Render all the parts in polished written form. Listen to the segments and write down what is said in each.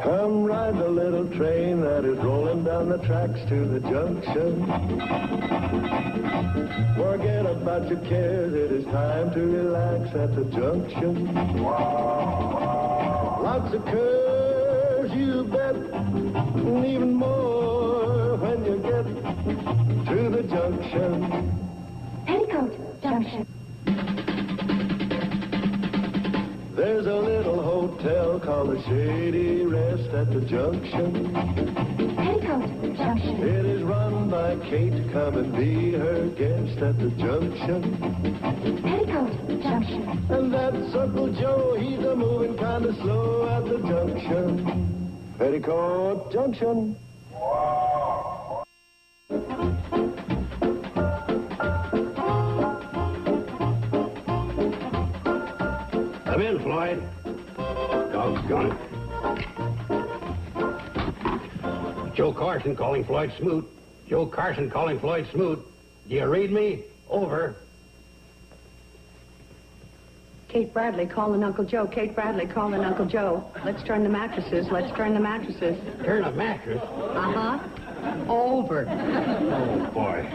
Come ride the little train that is rolling down the tracks to the junction. Forget about your cares, it is time to relax at the junction. Lots of curves, you bet, and even more when you get to the junction. Petticoat Junction. There's a little hotel called the Shady Rest at the junction. Petticoat Junction. It is run by Kate. Come and be her guest at the junction. Petticoat Junction. And that's Uncle Joe. He's a moving kind of slow at the junction. Petticoat Junction. Come in, Floyd. Doggone it. Joe Carson calling Floyd Smoot. Joe Carson calling Floyd Smoot. Do you read me? Over. Kate Bradley calling Uncle Joe. Kate Bradley calling Uncle Joe. Let's turn the mattresses. Let's turn the mattresses. Turn a mattress? Uh-huh. Over. Oh, boy.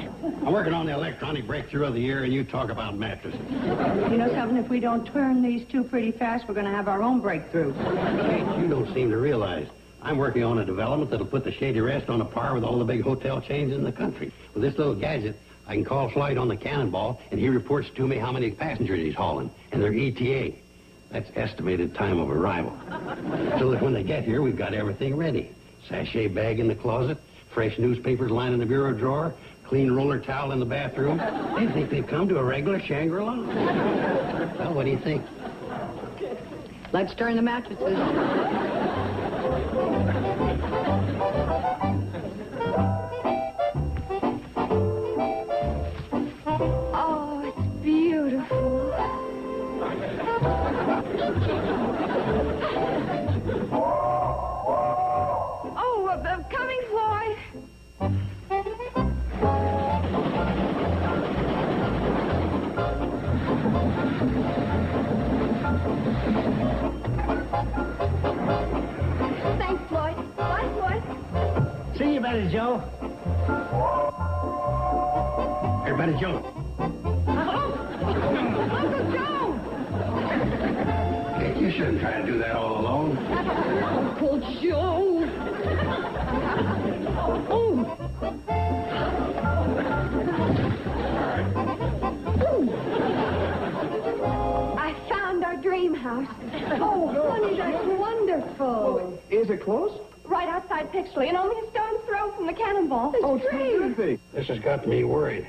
I'm working on the electronic breakthrough of the year, and you talk about mattresses. You know something? If we don't turn these two pretty fast, we're going to have our own breakthrough. Kate, you don't seem to realize I'm working on a development that'll put the Shady Rest on a par with all the big hotel chains in the country. With this little gadget, I can call Floyd on the cannonball, and he reports to me how many passengers he's hauling, and their ETA. That's estimated time of arrival. So that when they get here, we've got everything ready. Sachet bag in the closet, fresh newspapers lining the bureau drawer, clean roller towel in the bathroom. They think they've come to a regular Shangri-La. Well, what do you think? Let's turn the mattresses. Oh, it's beautiful. Oh, I'm coming, Floyd. Thanks, Floyd. Bye, Floyd. See you, Betty Joe. Here, Betty Joe. Uncle Joe! Kate, you shouldn't try to do that all alone. Uncle Joe! Oh! I found our dream house. Oh, honey, that's wonderful. Is it close? Right outside Pixley, and only a stone's throw from the cannonball. Oh, It's great. terrific. This has got me worried.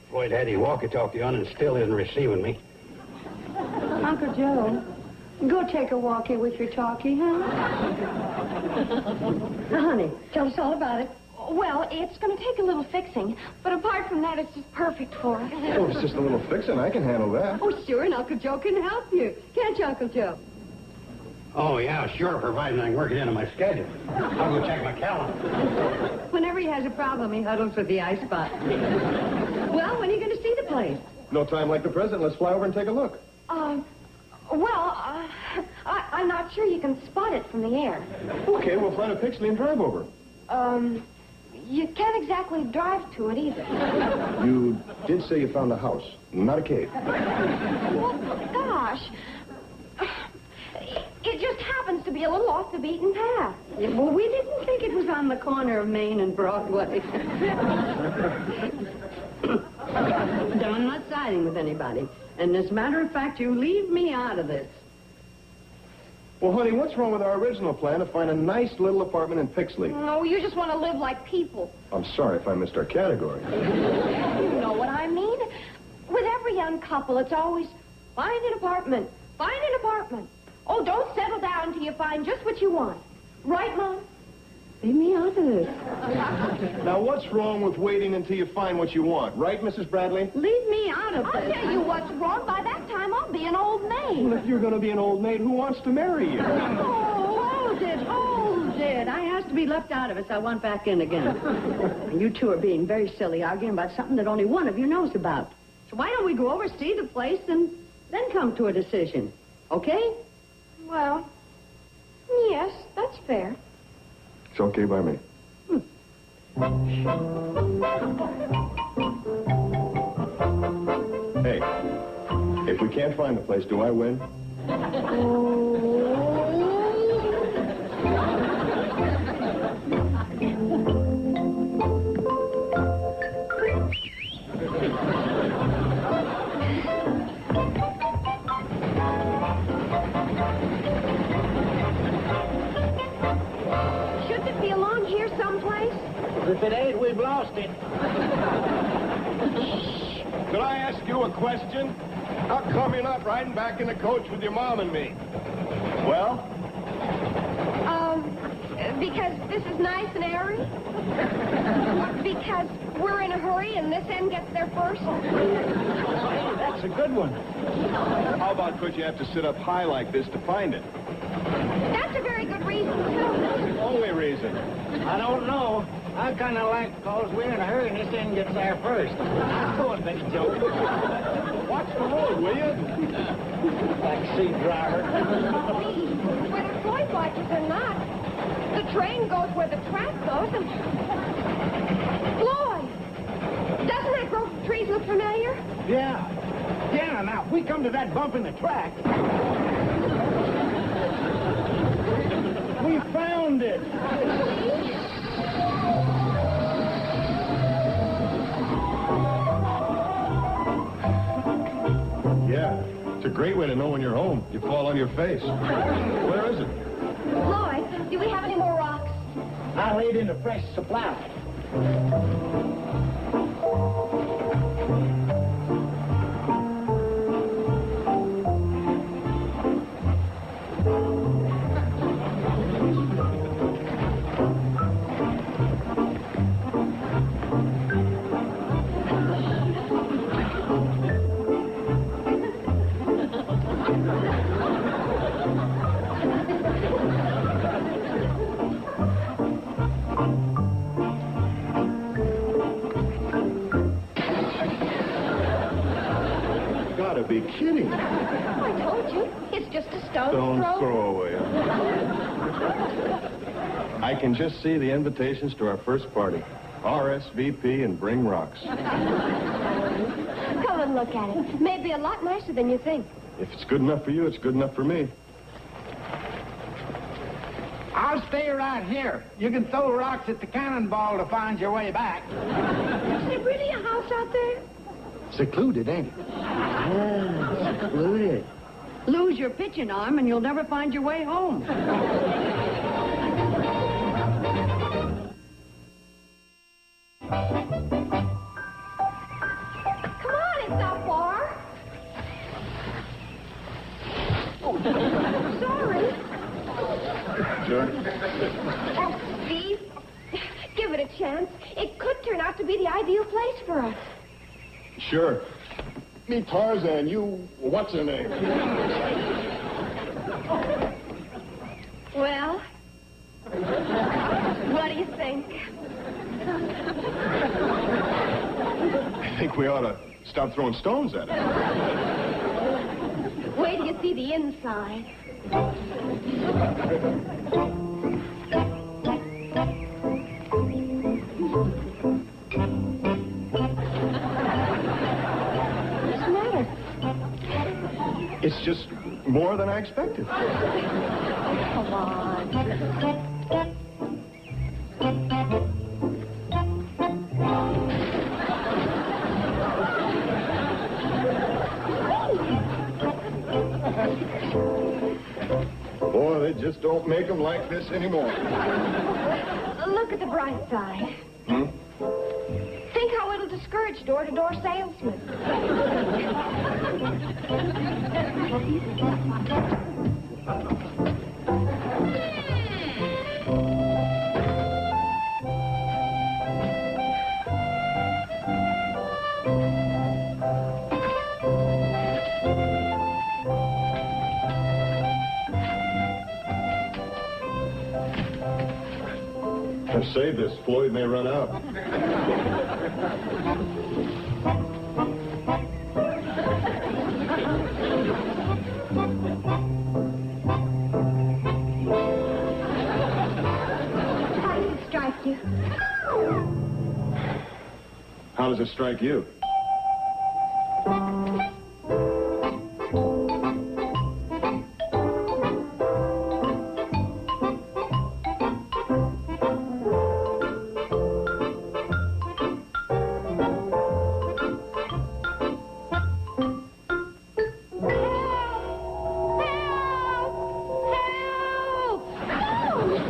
Floyd had his walkie-talkie on and still isn't receiving me. Uncle Joe, go take a walkie with your talkie, huh? Now, honey, tell us all about it. Well, it's going to take a little fixing, but apart from that, it's just perfect for us. Oh, it's just a little fixing. I can handle that. Oh, sure, and Uncle Joe can help you. Can't you, Uncle Joe? Oh, yeah, sure, providing I can work it into my schedule. I'll go check my calendar. Whenever he has a problem, he huddles with the ice spot. Well, when are you going to see the place? No time like the present. Let's fly over and take a look. I'm not sure you can spot it from the air. Okay, we'll fly to Pixley and drive over. You can't exactly drive to it either. You did say you found a house, not a cave. Well, gosh. It just happens to be a little off the beaten path. Yeah, well, we didn't think it was on the corner of Main and Broadway. I'm not siding with anybody. And as a matter of fact, you leave me out of this. Well, honey, what's wrong with our original plan to find a nice little apartment in Pixley? No, you just want to live like people. I'm sorry if I missed our category. You know what I mean? With every young couple, it's always, find an apartment, find an apartment. Oh, don't settle down until you find just what you want. Right, Mom? Leave me out of this. Now, what's wrong with waiting until you find what you want? Right, Mrs. Bradley? Leave me out of I'll this. tell you what's wrong. By that time, I'll be an old maid. Well, if you're going to be an old maid, who wants to marry you? Oh, hold it. I asked to be left out of it, so I went back in again. You two are being very silly, arguing about something that only one of you knows about. So why don't we go over, see the place, and then come to a decision? Okay? Well, yes. fair. It's okay by me. Hey, if we can't find the place, do I win? Shouldn't it be along here someplace? If it ain't, we've lost it. Could I ask you a question? How come you're not riding back in the coach with your mom and me? Well? Because this is nice and airy? Because we're in a hurry and this end gets there first? That's a good one. How about could you have to sit up high like this to find it? That's a very good reason, too. Only reason. I don't know. I kind of like because we're in a hurry and this end gets there first. I'm going, Betty Joe. Watch the road, will you? Backseat driver. Whether Floyd watches or not, the train goes where the track goes and... Floyd! Doesn't that growth of trees look familiar? Yeah. Yeah, now, if we come to that bump in the track... We found it! Yeah. It's a great way to know when you're home. You fall on your face. Where is it? Floyd, do we have any more rocks? I laid in a fresh supply. Gotta be kidding. I told you, it's just a stone's Don't throw. throw away. I can just see the invitations to our first party. RSVP and bring rocks. Come and look at it. Maybe a lot nicer than you think. If it's good enough for you, it's good enough for me. I'll stay right here. You can throw rocks at the cannonball to find your way back. Is there really a house out there? Secluded, ain't it? Yeah, secluded. Lose your pitching arm and you'll never find your way home. Come on, it's not far. Oh, sorry. Sure. Oh, Steve, give it a chance. It could turn out to be the ideal place for us. Sure. Me Tarzan, you... What's her name? Well, what do you think? I think we ought to stop throwing stones at her. Wait till you see the inside. What's the matter? It's just more than I expected. Come on. Boy, they just don't make them like this anymore. Look at the bright side. Think how it'll discourage door-to-door salesmen. Save this. Floyd may run out. How does it strike you?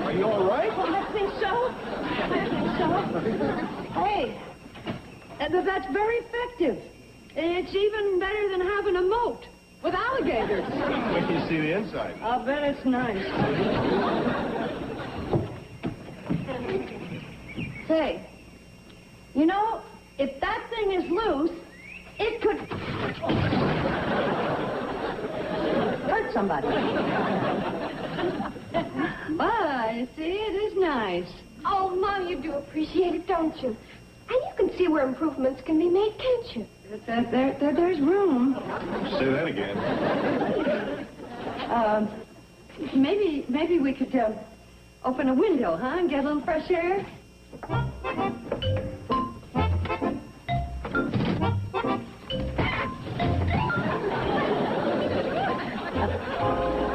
Are you all right? Well, I think so. Hey, that's very effective. It's even better than having a moat with alligators. Wait till you see the inside. I'll bet it's nice. Say, you know, if that thing is loose, it could hurt somebody. Ah, you see, it is nice. Oh, Mom, you do appreciate it, don't you? And you can see where improvements can be made, can't you? There's room. Say that again. Maybe we could open a window, huh, and get a little fresh air?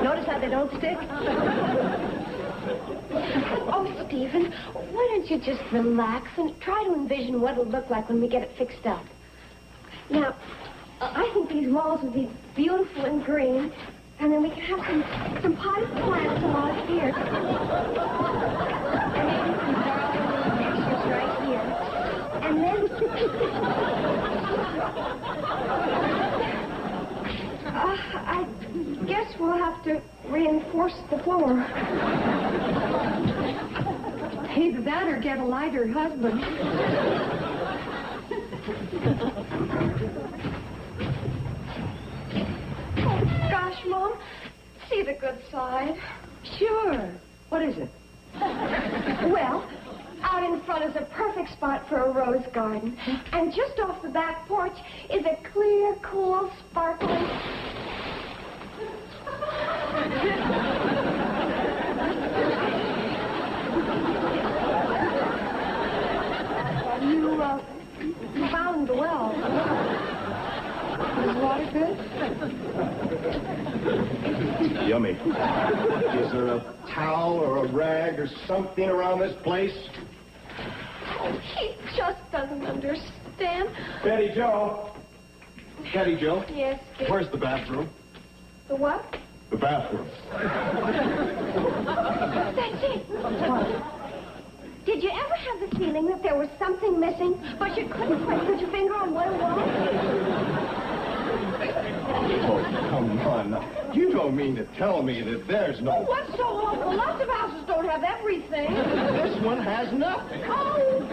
Notice how they don't stick? Oh, Stephen, why don't you just relax and try to envision what it'll look like when we get it fixed up? Now, I think these walls would be beautiful and green, and then we can have some potted plants along here. And maybe some garland pictures right here. And then... I guess we'll have to reinforce the floor. Either that or get a lighter husband. Oh, gosh, Mom. See the good side. Sure. What is it? Well, out in front is a perfect spot for a rose garden. And just off the back porch is a clear, cool, sparkling... You found the well. Is water good? Yummy. Is there a towel or a rag or something around this place? Oh, he just doesn't understand. Betty Jo. Betty Jo. Yes, dear. Where's the bathroom? The what? The bathroom. That's it. Did you ever have the feeling that there was something missing, but you couldn't quite put your finger on what it was? Oh, come on. You don't mean to tell me that there's no... What's so awful? Lots of houses don't have everything. This one has nothing. Oh!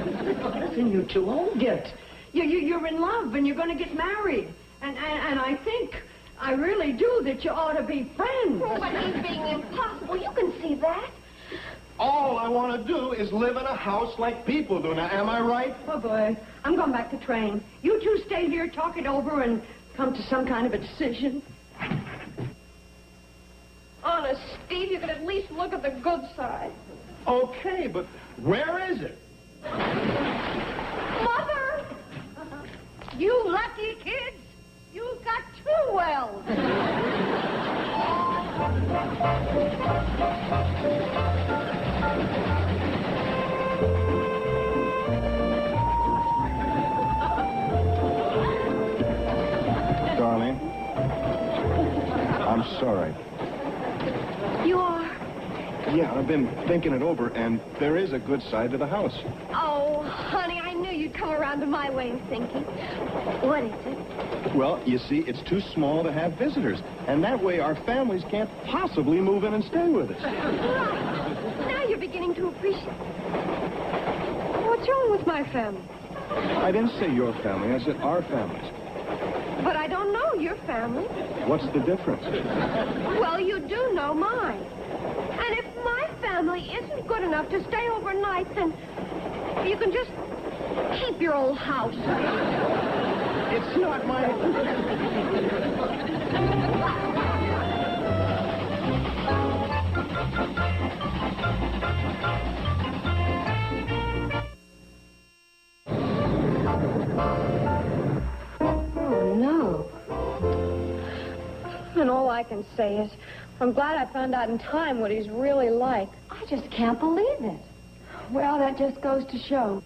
Listen, you two, hold it. You're in love and you're going to get married. And I think, I really do, that you ought to be friends. Oh, but he's being impossible. You can see that. All I want to do is live in a house like people do. Now, am I right? Oh, boy. I'm going back to train. You two stay here, talk it over, and come to some kind of a decision. Honest, Steve, you could at least look at the good side. Okay, but where is it? Mother! You lucky kids. You've got two wells. Darling, I'm sorry. You are? Yeah, I've been thinking it over, and there is a good side to the house. Oh, honey, I knew you'd come around to my way of thinking. What is it? Well, you see, it's too small to have visitors, and that way our families can't possibly move in and stay with us. Right. Now you're beginning to appreciate. What's wrong with my family? I didn't say your family, I said our families. But I don't know your family. What's the difference? Well, you do know mine. And if my family isn't good enough to stay overnight, then you can just keep your old house. It's not my... All I can say is I'm glad I found out in time what he's really like. I just can't believe it. Well, that just goes to show.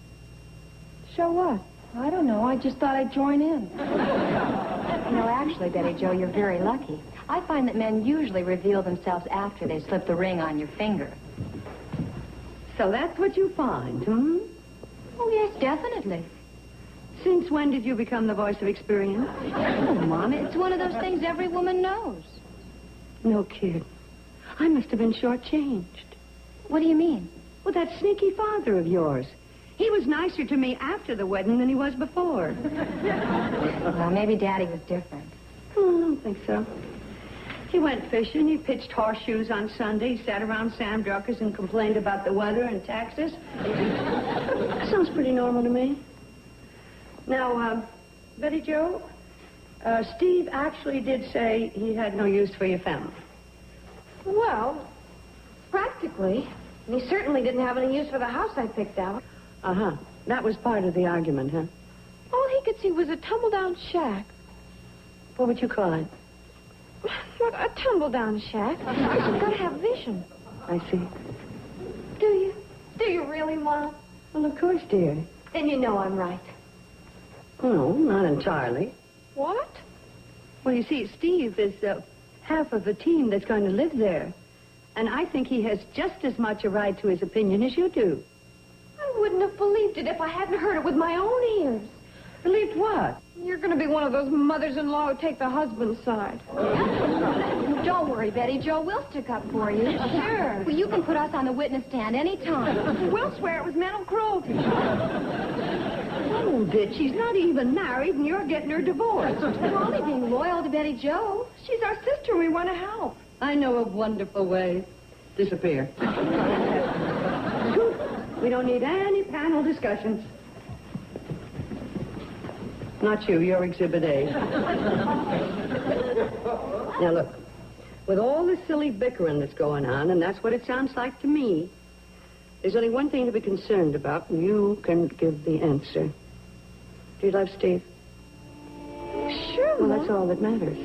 Show what? I don't know. I just thought I'd join in. No, actually, Betty Jo, you're very lucky. I find that men usually reveal themselves after they slip the ring on your finger. So that's what you find, hmm? Oh, yes, definitely. Since when did you become the voice of experience? Oh, Mom, it's one of those things every woman knows. No kid. I must have been shortchanged. What do you mean? Well, that sneaky father of yours. He was nicer to me after the wedding than he was before. Well, maybe Daddy was different. Oh, I don't think so. He went fishing. He pitched horseshoes on Sunday. He sat around Sam Drucker's and complained about the weather and taxes. That sounds pretty normal to me. Now, Betty Jo, Steve actually did say he had no use for your family. Well, practically. And he certainly didn't have any use for the house I picked out. Uh-huh. That was part of the argument, huh? All he could see was a tumble-down shack. What would you call it? What, a tumble-down shack? You've got to have vision. I see. Do you? Do you really, Mom? Well, of course, dear. Then you know I'm right. No, not entirely. What? Well, you see, Steve is half of the team that's going to live there. And I think he has just as much a right to his opinion as you do. I wouldn't have believed it if I hadn't heard it with my own ears. Believed what? You're going to be one of those mothers-in-law who take the husband's side. Don't worry, Betty Jo. We'll stick up for you. Sure. Well, you can put us on the witness stand any time. We'll swear it was mental cruelty. Hold it. She's not even married, and you're getting her divorced. We're only being loyal to Betty Jo. She's our sister, and we want to help. I know a wonderful way. Disappear. We don't need any panel discussions. Not you. You're Exhibit A. Now, look. With all this silly bickering that's going on, and that's what it sounds like to me, there's only one thing to be concerned about, and you can give the answer. Do you love Steve? Sure, Well, Mom. that's all that matters.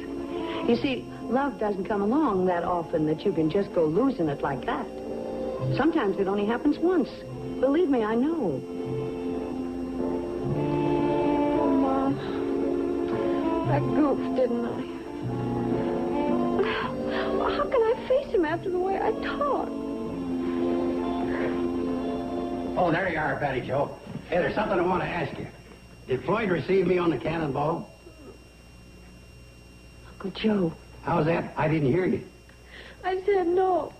You see, love doesn't come along that often that you can just go losing it like that. Sometimes it only happens once. Believe me, I know. Oh, Mom. I goofed, didn't I? Well, how can I face him after the way I talk? Oh, there you are, Patty Joe. Hey, there's something I want to ask you. Did Floyd receive me on the cannonball? Uncle Joe. How's that? I didn't hear you. I said no.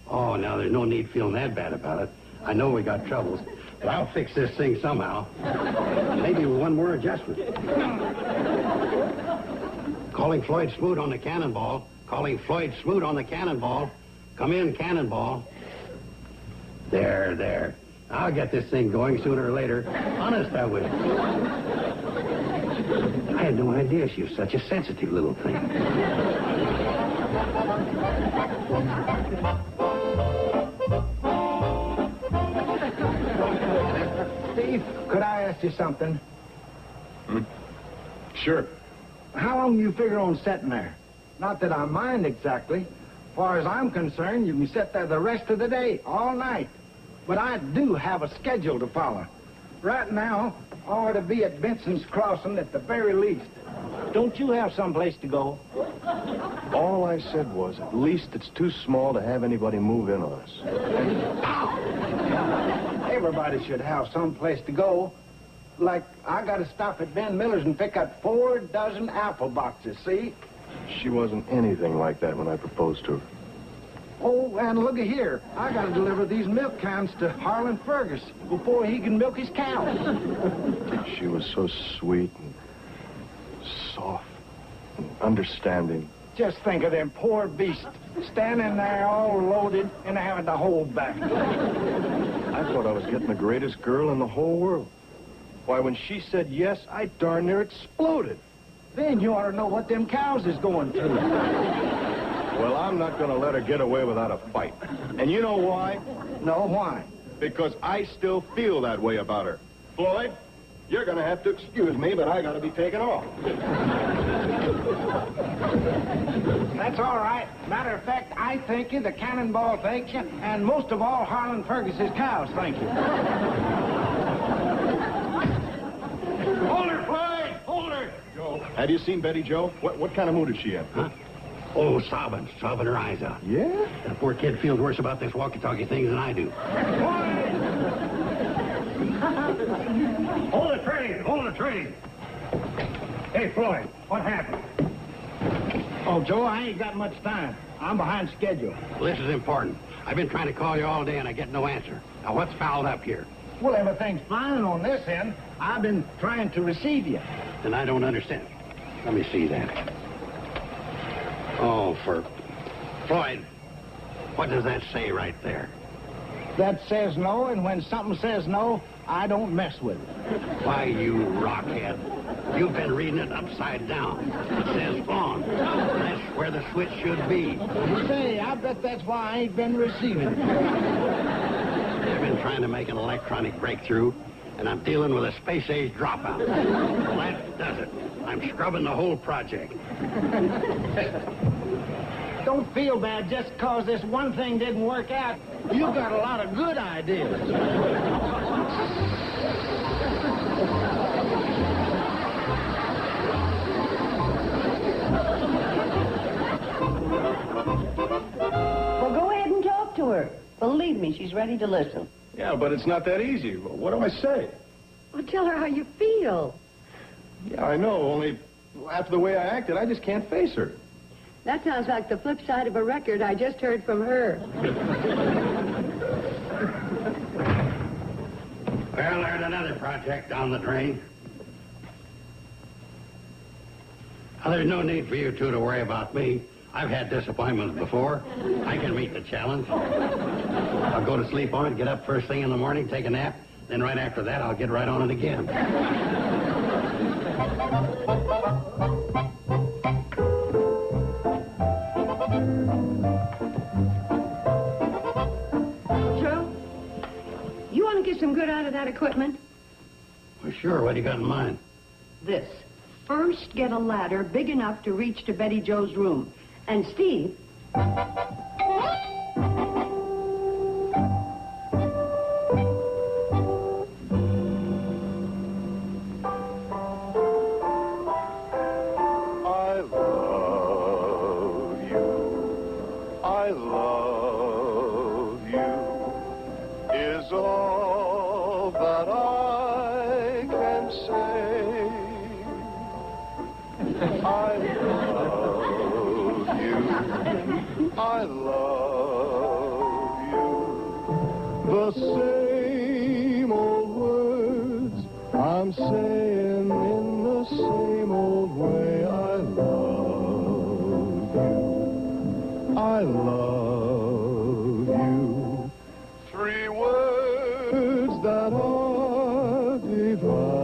Oh, now, there's no need feeling that bad about it. I know we got troubles, but I'll fix this thing somehow. Maybe with one more adjustment. Calling Floyd Smoot on the cannonball. Calling Floyd Smoot on the cannonball. Come in, cannonball. There, there. I'll get this thing going sooner or later. Honest, I will. I had no idea she was such a sensitive little thing. Steve, could I ask you something? Sure. How long you figure on sitting there? Not that I mind exactly. As far as I'm concerned, you can sit there the rest of the day, all night. But I do have a schedule to follow. Right now, I ought to be at Benson's Crossing at the very least. Don't you have someplace to go? All I said was, at least it's too small to have anybody move in on us. Everybody should have someplace to go. Like, I got to stop at Ben Miller's and pick up 4 dozen apple boxes, see? She wasn't anything like that when I proposed to her. Oh, and look at here. I got to deliver these milk cans to Harlan Fergus before he can milk his cows. She was so sweet and soft and understanding. Just think of them poor beasts standing there all loaded and having to hold back. I thought I was getting the greatest girl in the whole world. Why, when she said yes, I darn near exploded. Then you ought to know what them cows is going through. Well, I'm not going to let her get away without a fight. And you know why? No, why? Because I still feel that way about her. Floyd, you're going to have to excuse me, but I got to be taken off. That's all right. Matter of fact, I thank you, the cannonball thanks you, and most of all, Harlan Fergus's cows thank you. Hold her, Floyd! Hold her! Joe, have you seen Betty Joe? What kind of mood is she in? Huh? Oh, sobbing her eyes out. Yeah? That poor kid feels worse about this walkie-talkie thing than I do. Hold the train! Hold the train! Hey, Floyd, what happened? Oh, Joe, I ain't got much time. I'm behind schedule. Well, this is important. I've been trying to call you all day and I get no answer. Now, what's fouled up here? Well, everything's fine on this end. I've been trying to receive you. And I don't understand. Let me see that. Oh, for... Floyd, what does that say right there? That says no, and when something says no, I don't mess with it. Why, you rockhead. You've been reading it upside down. It says on. That's where the switch should be. Say, I bet that's why I ain't been receiving it. I've been trying to make an electronic breakthrough, and I'm dealing with a space-age dropout. Well, that does it. I'm scrubbing the whole project. Don't feel bad just because this one thing didn't work out. You've got a lot of good ideas. Well, go ahead and talk to her. Believe me, she's ready to listen. Yeah, but it's not that easy. What do I say? Well, tell her how you feel. Yeah, I know, only after the way I acted, I just can't face her. That sounds like the flip side of a record I just heard from her. Well, there's another project down the drain. Now, there's no need for you two to worry about me. I've had disappointments before. I can meet the challenge. I'll go to sleep on it, get up first thing in the morning, take a nap, then right after that, I'll get right on it again. Joe, you want to get some good out of that equipment? Well, sure. What do you got in mind? This. First, get a ladder big enough to reach to Betty Jo's room. And Steve... I love you is all that I can say. I love you. I love you. The same old words I'm saying in the same old way. I love you. I love you. 3 words that are divine.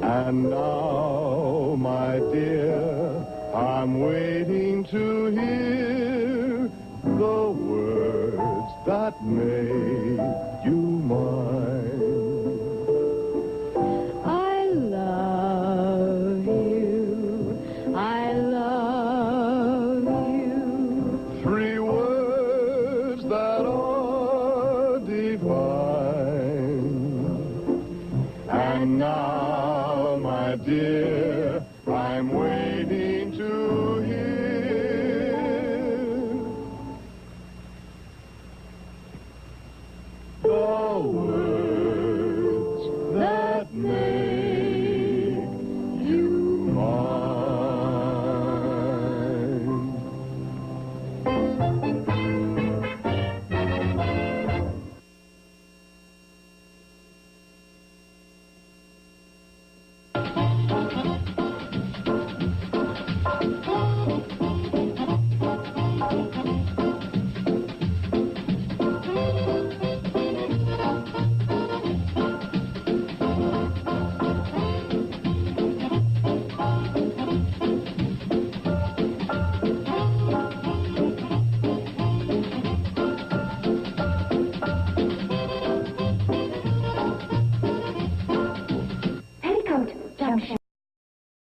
And now, my dear, I'm waiting to hear the words that make you mine. I love you. I love you. 3 words that are divine. And now, my dear, I'm waiting to hear the words that make you mine.